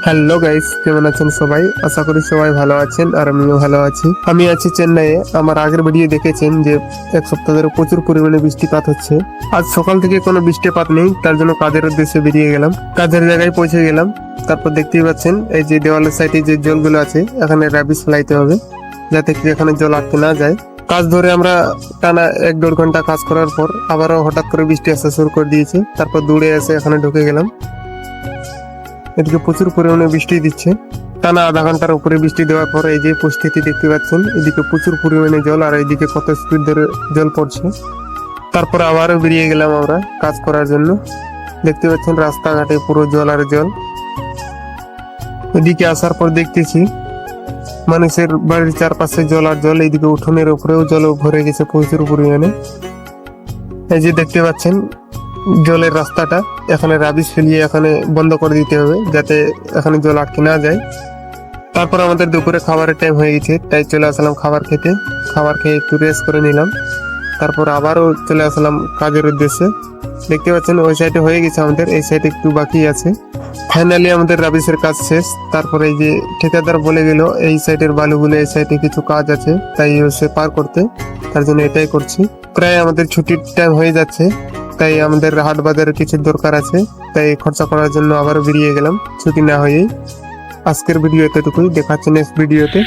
Hello guys, কেমন আছেন সবাই? আশা করি সবাই ভালো আছেন আর আমিও ভালো আছি। আমি আছি চেন্নাইয়ে। আমার আগের ভিডিও দেখেছেন যে এক সপ্তাহ ধরে প্রচুর পরিমাণে বৃষ্টিপাত হচ্ছে। আজ সকাল থেকে কোনো বৃষ্টিপাত নেই, তার জন্য কাজের উদ্দেশ্যে বেরিয়ে গেলাম। কাজের জায়গায় পৌঁছে গেলাম। তারপর দেখতেই পাচ্ছেন এই যে দেওয়ালের সাইডে যে জলগুলো আছে, এখানে র্যাবিস ফেলাইতে হবে যাতে কি এখানে জল আটকে না যায়। কাজ ধরে আমরা টানা 1-1.5 ঘন্টা কাজ করার পর আবারও হঠাৎ করে বৃষ্টি আসা শুরু করে দিয়েছে। তারপর দৌড়ে এসে এখানে ঢুকে গেলাম। এদিকে প্রচুর পরিমাণে বৃষ্টি দিচ্ছে। টানা আধা ঘন্টার উপরে বৃষ্টি দেওয়ার পর এই যে পরিস্থিতি দেখতে পাচ্ছেন, এদিকে প্রচুর পরিমাণে জল আর এইদিকে কত স্পিড ধরে জল পড়ছে। তারপর আবারও বেরিয়ে গেলাম আমরা কাজ করার জন্য। দেখতে পাচ্ছেন রাস্তাঘাটে পুরো জল আর জল। এদিকে আসার পর দেখতেছি মানুষের বাড়ির চারপাশে জল আর জল, এইদিকে উঠোনের উপরেও জল ভরে গেছে প্রচুর পরিমাণে। এই যে দেখতে পাচ্ছেন জলের রাস্তাটা, এখানে রাবিশ ফেলিয়ে এখানে বন্ধ করে দিতে হবে যাতে এখানে জল আটকে না যায়। তারপর আমাদের দুপুরে খাবারের টাইম হয়ে গেছে, তাই চলে আসলাম খাবার খেতে। খাবার খেয়ে একটু রেস্ট করে নিলাম। তারপর আবারও চলে আসলাম কাজের উদ্দেশ্যে। দেখতে পাচ্ছেন ওই সাইডে হয়ে গেছে আমাদের, এই সাইডে একটু বাকি আছে। ফাইনালি আমাদের রাবিশের কাজ শেষ। তারপরে এই যে ঠিকাদার বলে গেল এই সাইডের বালুগুলো এই সাইডে কিছু কাজ আছে, তাই সে পার করতে, তার জন্য এটাই করছি। প্রায় আমাদের ছুটির টাইম হয়ে যাচ্ছে, তাই আমাদের হাট বাজারে কিছু দরকার আছে, তাই খরচা করার জন্য আবারও বেরিয়ে গেলাম ছুটি না হয়েই। আজকের ভিডিও এতটুকুই, দেখাচ্ছি নেক্সট ভিডিওতে।